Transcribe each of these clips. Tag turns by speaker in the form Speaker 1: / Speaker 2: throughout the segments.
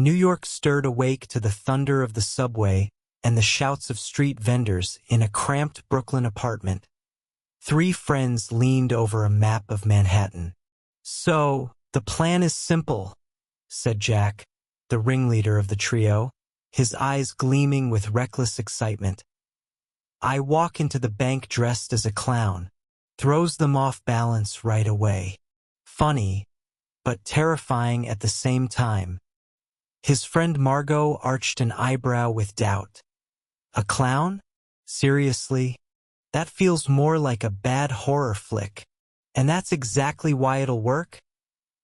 Speaker 1: New York stirred awake to the thunder of the subway and the shouts of street vendors in a cramped Brooklyn apartment. Three friends leaned over a map of Manhattan. "So, the plan is simple," said Jack, the ringleader of the trio, his eyes gleaming with reckless excitement. "I walk into the bank dressed as a clown, throws them off balance right away. Funny, but terrifying at the same time." His friend Margot arched an eyebrow with doubt. "A clown? Seriously? That feels more like a bad horror flick. And that's exactly why it'll work?"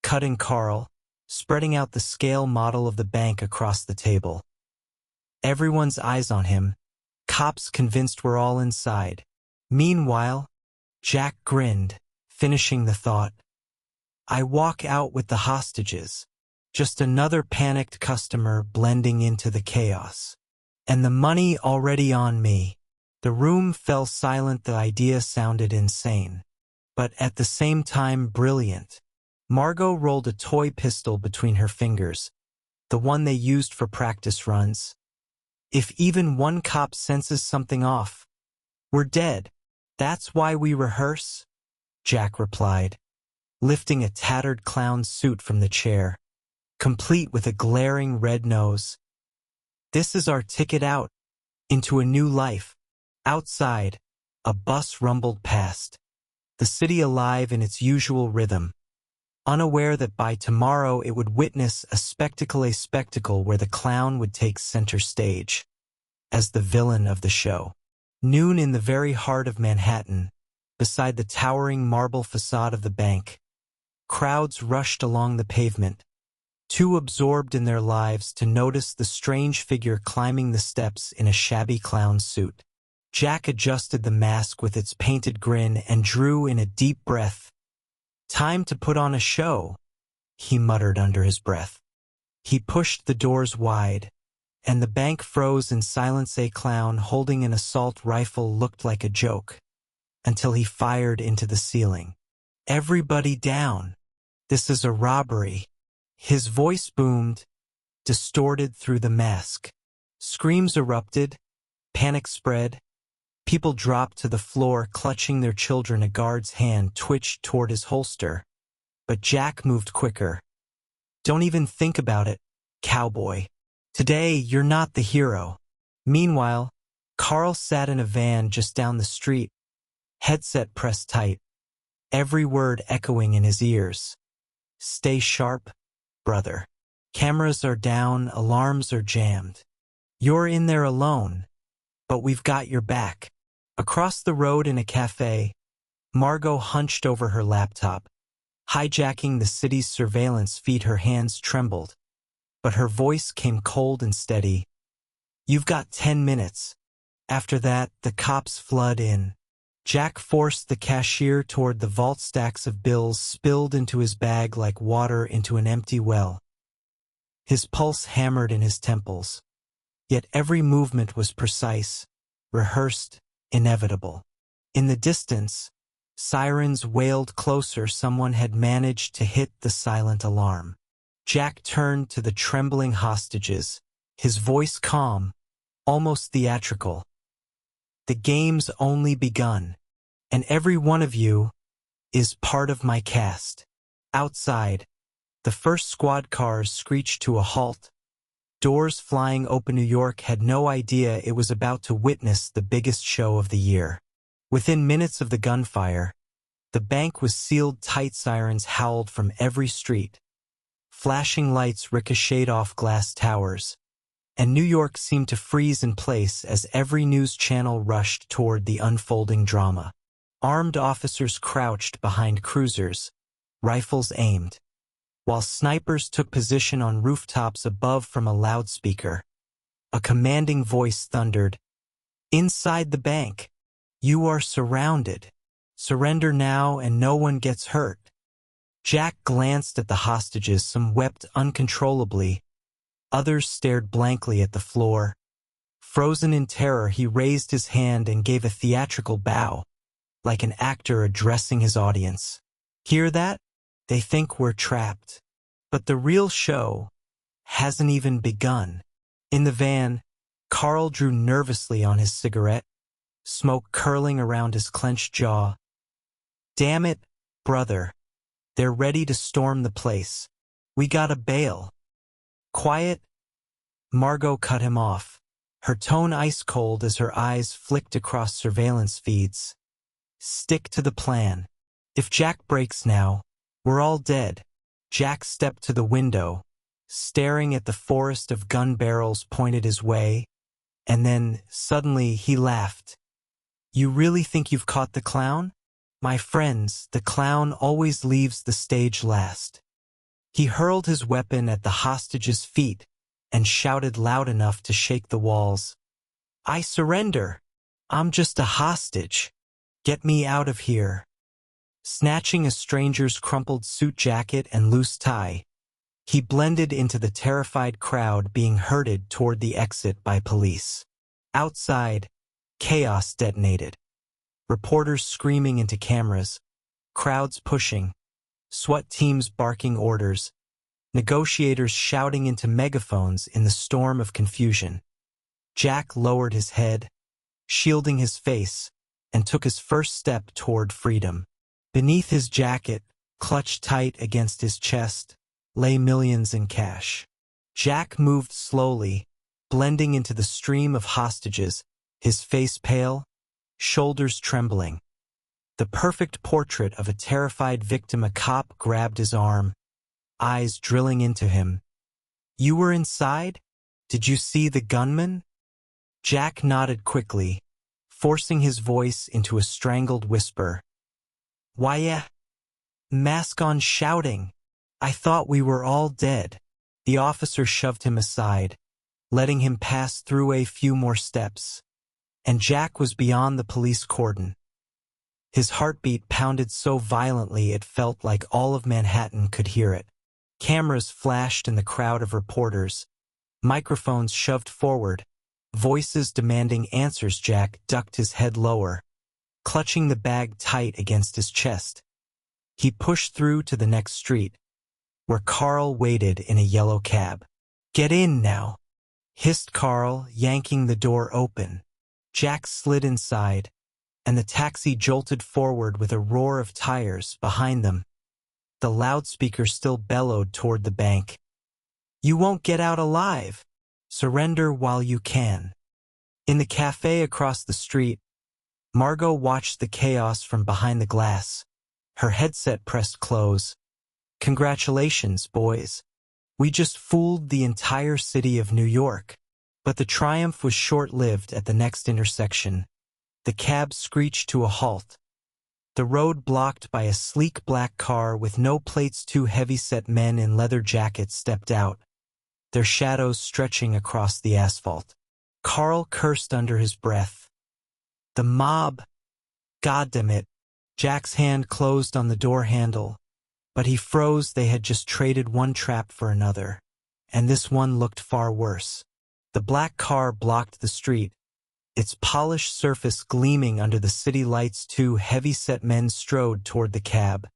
Speaker 1: cut in Carl, spreading out the scale model of the bank across the table. Everyone's eyes on him, cops convinced we're all inside. Meanwhile, Jack grinned, finishing the thought. "I walk out with the hostages, just another panicked customer blending into the chaos. And the money already on me." The room fell silent. The idea sounded insane, but at the same time brilliant. Margot rolled a toy pistol between her fingers, the one they used for practice runs. "If even one cop senses something off, we're dead. That's why we rehearse," Jack replied, lifting a tattered clown suit from the chair, complete with a glaring red nose. "This is our ticket out, into a new life." Outside, a bus rumbled past, the city alive in its usual rhythm, unaware that by tomorrow it would witness a spectacle where the clown would take center stage as the villain of the show. Noon in the very heart of Manhattan, beside the towering marble facade of the bank. Crowds rushed along the pavement, too absorbed in their lives to notice the strange figure climbing the steps in a shabby clown suit. Jack adjusted the mask with its painted grin and drew in a deep breath. "Time to put on a show," he muttered under his breath. He pushed the doors wide, and the bank froze in silence. A clown holding an assault rifle looked like a joke, until he fired into the ceiling. "Everybody down. This is a robbery." His voice boomed, distorted through the mask. Screams erupted, panic spread. People dropped to the floor, clutching their children. A guard's hand twitched toward his holster, but Jack moved quicker. "Don't even think about it, cowboy. Today, you're not the hero." Meanwhile, Carl sat in a van just down the street, headset pressed tight, every word echoing in his ears. "Stay sharp, brother. Cameras are down, alarms are jammed. You're in there alone, but we've got your back." Across the road in a cafe, Margot hunched over her laptop, hijacking the city's surveillance feed. Her hands trembled, but her voice came cold and steady. "You've got 10 minutes. After that, the cops flood in." Jack forced the cashier toward the vault. Stacks of bills spilled into his bag like water into an empty well. His pulse hammered in his temples, yet every movement was precise, rehearsed, inevitable. In the distance, sirens wailed closer. Someone had managed to hit the silent alarm. Jack turned to the trembling hostages, his voice calm, almost theatrical. "The game's only begun, and every one of you is part of my cast." Outside, the first squad cars screeched to a halt. Doors flying open. New York had no idea it was about to witness the biggest show of the year. Within minutes of the gunfire, the bank was sealed tight. Sirens howled from every street. Flashing lights ricocheted off glass towers, and New York seemed to freeze in place as every news channel rushed toward the unfolding drama. Armed officers crouched behind cruisers, rifles aimed, while snipers took position on rooftops above. From a loudspeaker, a commanding voice thundered, "Inside the bank, you are surrounded. Surrender now and no one gets hurt." Jack glanced at the hostages. Some wept uncontrollably. Others stared blankly at the floor. Frozen in terror, he raised his hand and gave a theatrical bow, like an actor addressing his audience. "Hear that? They think we're trapped. But the real show hasn't even begun. In the van, Carl drew nervously on his cigarette, smoke curling around his clenched jaw. Damn it, brother. They're ready to storm the place. We gotta bail. Quiet. Margot cut him off, her tone ice cold as her eyes flicked across surveillance feeds. Stick to the plan. If Jack breaks now, we're all dead. Jack stepped to the window, staring at the forest of gun barrels pointed his way, and then, suddenly, he laughed. You really think you've caught the clown? My friends, the clown always leaves the stage last. He hurled his weapon at the hostage's feet and shouted loud enough to shake the walls. I surrender. I'm just a hostage. Get me out of here. Snatching a stranger's crumpled suit jacket and loose tie, he blended into the terrified crowd being herded toward the exit by police. Outside, chaos detonated. Reporters screaming into cameras, crowds pushing, SWAT teams barking orders, negotiators shouting into megaphones in the storm of confusion. Jack lowered his head, shielding his face, and took his first step toward freedom. Beneath his jacket, clutched tight against his chest, lay millions in cash. Jack moved slowly, blending into the stream of hostages, his face pale, shoulders trembling. The perfect portrait of a terrified victim. A cop grabbed his arm, eyes drilling into him. You were inside? Did you see the gunman? Jack nodded quickly, forcing his voice into a strangled whisper. Why, yeah. Mask on, shouting. I thought we were all dead. The officer shoved him aside, letting him pass through a few more steps, and Jack was beyond the police cordon. His heartbeat pounded so violently it felt like all of Manhattan could hear it. Cameras flashed in the crowd of reporters, microphones shoved forward, voices demanding answers. Jack ducked his head lower, clutching the bag tight against his chest. He pushed through to the next street, where Carl waited in a yellow cab. Get in now, hissed Carl, yanking the door open. Jack slid inside, and the taxi jolted forward with a roar of tires behind them. The loudspeaker still bellowed toward the bank. You won't get out alive. Surrender while you can. In the cafe across the street, Margot watched the chaos from behind the glass, her headset pressed close. Congratulations, boys. We just fooled the entire city of New York. But the triumph was short-lived. At the next intersection, the cab screeched to a halt. The road blocked by a sleek black car with no plates. Two heavy-set men in leather jackets stepped out, their shadows stretching across the asphalt. Carl cursed under his breath. The mob. Goddamn it. Jack's hand closed on the door handle, but he froze. They had just traded one trap for another, and this one looked far worse. The black car blocked the street, its polished surface gleaming under the city lights. Two heavy-set men strode toward the cab,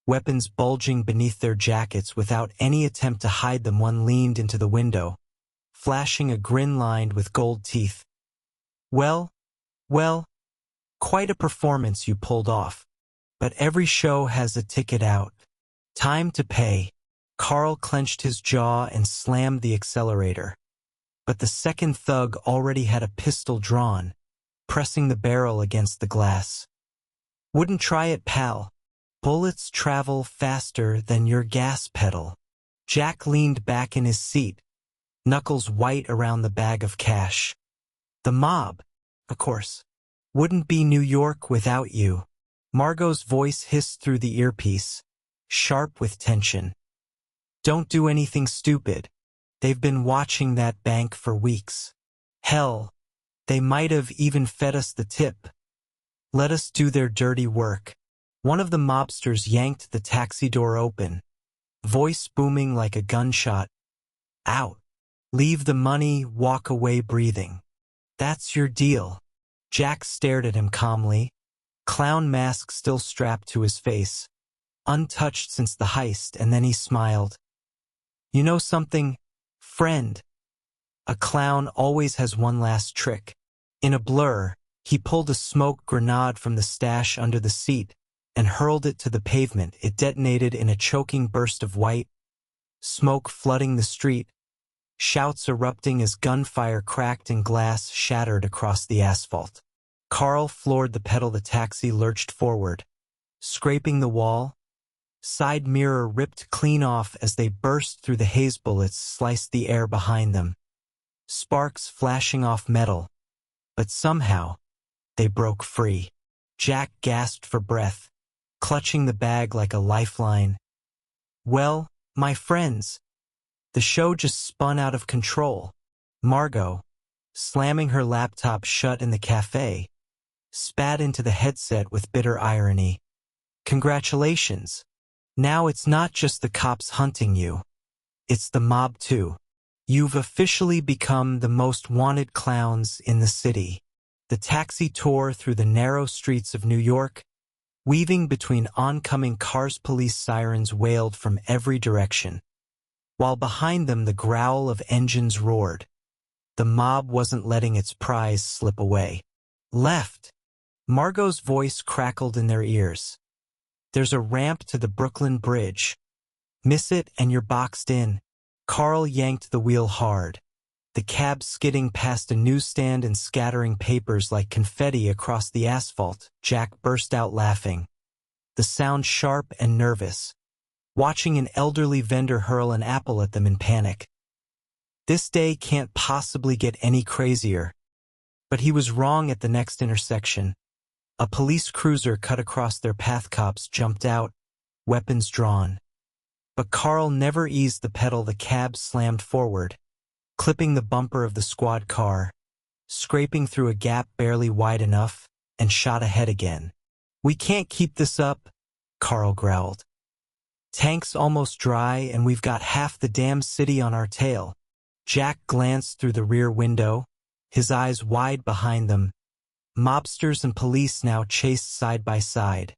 Speaker 1: weapons bulging beneath their jackets. Without any attempt to hide them, one leaned into the window, flashing a grin lined with gold teeth. Well, quite a performance you pulled off. But every show has a ticket out. Time to pay. Carl clenched his jaw and slammed the accelerator. But the second thug already had a pistol drawn, pressing the barrel against the glass. Wouldn't try it, pal. Bullets travel faster than your gas pedal. Jack leaned back in his seat, knuckles white around the bag of cash. The mob, of course, wouldn't be New York without you. Margot's voice hissed through the earpiece, sharp with tension. Don't do anything stupid. They've been watching that bank for weeks. Hell, they might have even fed us the tip. Let us do their dirty work. One of the mobsters yanked the taxi door open, voice booming like a gunshot. Out. Leave the money, walk away breathing. That's your deal. Jack stared at him calmly, clown mask still strapped to his face, untouched since the heist, and then he smiled. You know something? Friend. A clown always has one last trick. In a blur, he pulled a smoke grenade from the stash under the seat and hurled it to the pavement. It detonated in a choking burst of white smoke flooding the street, shouts erupting as gunfire cracked and glass shattered across the asphalt. Carl floored the pedal. The taxi lurched forward, scraping the wall. Side mirror ripped clean off as they burst through the haze. Bullets sliced the air behind them, sparks flashing off metal, but somehow they broke free. Jack gasped for breath, clutching the bag like a lifeline. Well, my friends, the show just spun out of control. Margot, slamming her laptop shut in the cafe, spat into the headset with bitter irony. Congratulations. Now it's not just the cops hunting you. It's the mob too. You've officially become the most wanted clowns in the city. The taxi tore through the narrow streets of New York, weaving between oncoming cars. Police sirens wailed from every direction, while behind them the growl of engines roared. The mob wasn't letting its prize slip away. Left. Margot's voice crackled in their ears. There's a ramp to the Brooklyn Bridge. Miss it and you're boxed in. Carl yanked the wheel hard, the cab skidding past a newsstand and scattering papers like confetti across the asphalt. Jack burst out laughing, the sound sharp and nervous, watching an elderly vendor hurl an apple at them in panic. This day can't possibly get any crazier. But he was wrong. At the next intersection, a police cruiser cut across their path. Cops jumped out, weapons drawn. But Carl never eased the pedal. The cab slammed forward, clipping the bumper of the squad car, scraping through a gap barely wide enough, and shot ahead again. We can't keep this up, Carl growled. Tank's almost dry and we've got half the damn city on our tail. Jack glanced through the rear window, his eyes wide behind them. Mobsters and police now chased side by side,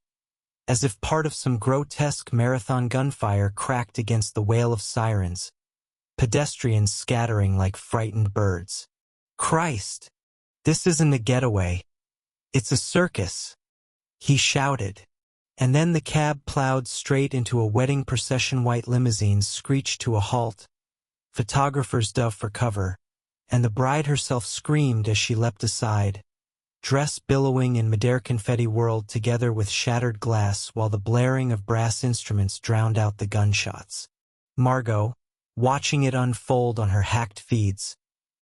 Speaker 1: as if part of some grotesque marathon. Gunfire cracked against the wail of sirens, pedestrians scattering like frightened birds. Christ, this isn't a getaway. It's a circus, he shouted. And then the cab plowed straight into a wedding procession. White limousines screeched to a halt. Photographers dove for cover, and the bride herself screamed as she leapt aside, dress billowing in midair. Confetti whirled together with shattered glass while the blaring of brass instruments drowned out the gunshots. Margot, watching it unfold on her hacked feeds,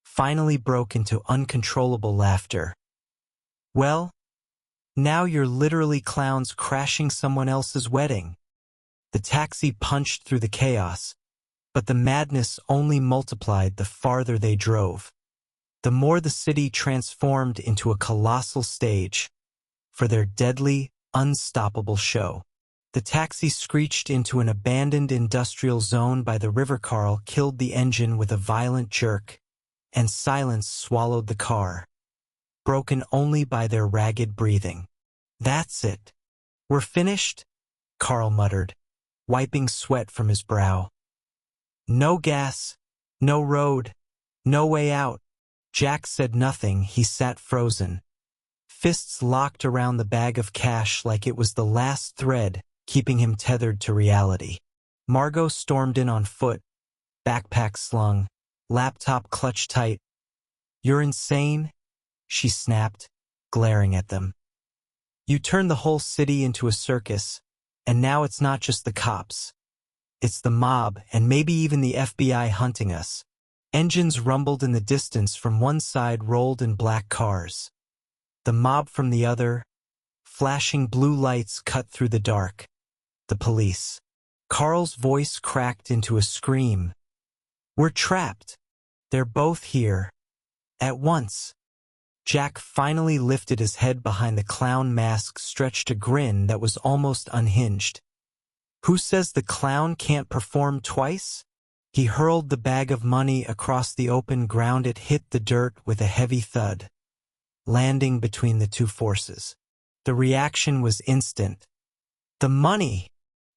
Speaker 1: finally broke into uncontrollable laughter. Well, now you're literally clowns crashing someone else's wedding. The taxi punched through the chaos, but the madness only multiplied the farther they drove. The more the city transformed into a colossal stage for their deadly, unstoppable show. The taxi screeched into an abandoned industrial zone by the river. Carl killed the engine with a violent jerk, and silence swallowed the car, broken only by their ragged breathing. That's it. We're finished, Carl muttered, wiping sweat from his brow. No gas, no road, no way out. Jack said nothing. He sat frozen, fists locked around the bag of cash like it was the last thread keeping him tethered to reality. Margot stormed in on foot, backpack slung, laptop clutched tight. You're insane, she snapped, glaring at them. You turned the whole city into a circus, and now it's not just the cops. It's the mob and maybe even the FBI hunting us. Engines rumbled in the distance. From one side rolled in black cars, the mob from the other. Flashing blue lights cut through the dark. The police. Carl's voice cracked into a scream. We're trapped. They're both here. At once. Jack finally lifted his head behind the clown mask, stretched a grin that was almost unhinged. Who says the clown can't perform twice? He hurled the bag of money across the open ground. It hit the dirt with a heavy thud, landing between the two forces. The reaction was instant. The money!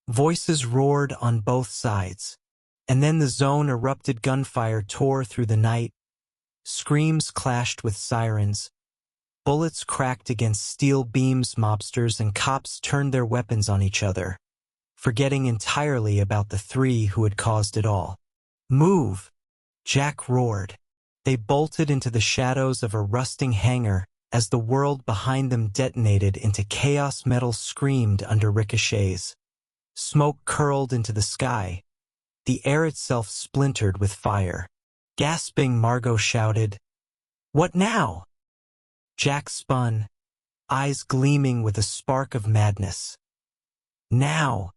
Speaker 1: Voices roared on both sides. And then the zone erupted. Gunfire tore through the night. Screams clashed with sirens. Bullets cracked against steel beams. Mobsters and cops turned their weapons on each other, forgetting entirely about the three who had caused it all. "Move!" Jack roared. They bolted into the shadows of a rusting hangar as the world behind them detonated into chaos. Metal screamed under ricochets. Smoke curled into the sky. The air itself splintered with fire. Gasping, Margot shouted, "What now?" Jack spun, eyes gleaming with a spark of madness. Now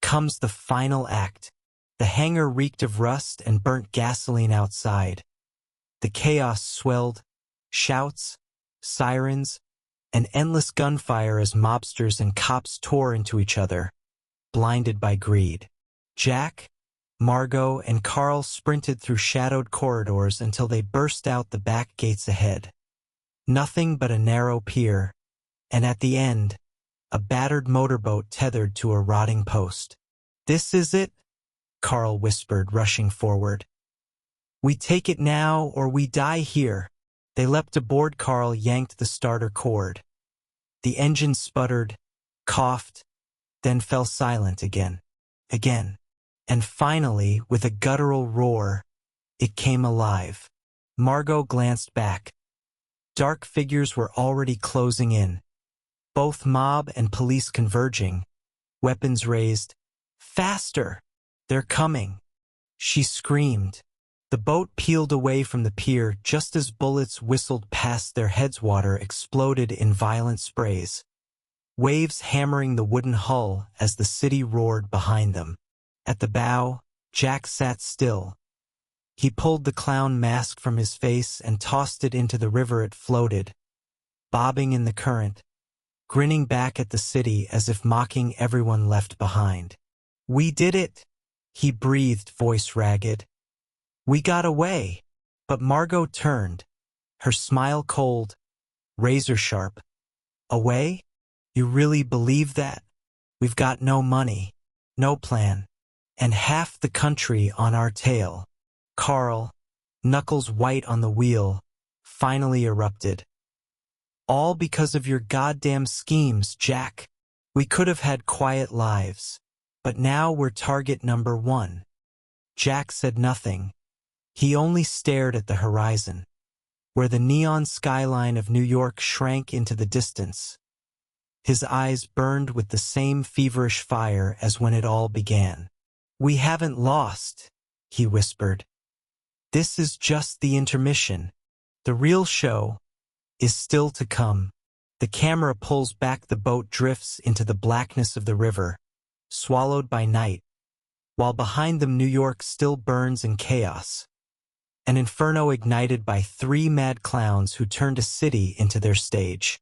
Speaker 1: comes the final act. The hangar reeked of rust and burnt gasoline outside. The chaos swelled, shouts, sirens, and endless gunfire as mobsters and cops tore into each other, blinded by greed. Jack, Margot, and Carl sprinted through shadowed corridors until they burst out the back gates ahead. Nothing but a narrow pier, and at the end, a battered motorboat tethered to a rotting post. "This is it," Carl whispered, rushing forward. "We take it now or we die here." They leapt aboard. Carl yanked the starter cord. The engine sputtered, coughed, then fell silent again. And finally, with a guttural roar, it came alive. Margot glanced back. Dark figures were already closing in, both mob and police converging, weapons raised. "Faster! They're coming!" she screamed. The boat peeled away from the pier just as bullets whistled past their heads. Water exploded in violent sprays, waves hammering the wooden hull as the city roared behind them. At the bow, Jack sat still. He pulled the clown mask from his face and tossed it into the river. It floated, bobbing in the current, grinning back at the city as if mocking everyone left behind. "We did it," he breathed, voice ragged. "We got away." But Margot turned, her smile cold, razor sharp. "Away? You really believe that? We've got no money, no plan, and half the country on our tail." Carl, knuckles white on the wheel, finally erupted. "All because of your goddamn schemes, Jack. We could have had quiet lives, but now we're target number one." Jack said nothing. He only stared at the horizon, where the neon skyline of New York shrank into the distance. His eyes burned with the same feverish fire as when it all began. "We haven't lost," he whispered. "This is just the intermission. The real show is still to come." The camera pulls back. The boat drifts into the blackness of the river, swallowed by night, while behind them New York still burns in chaos. An inferno ignited by three mad clowns who turned a city into their stage.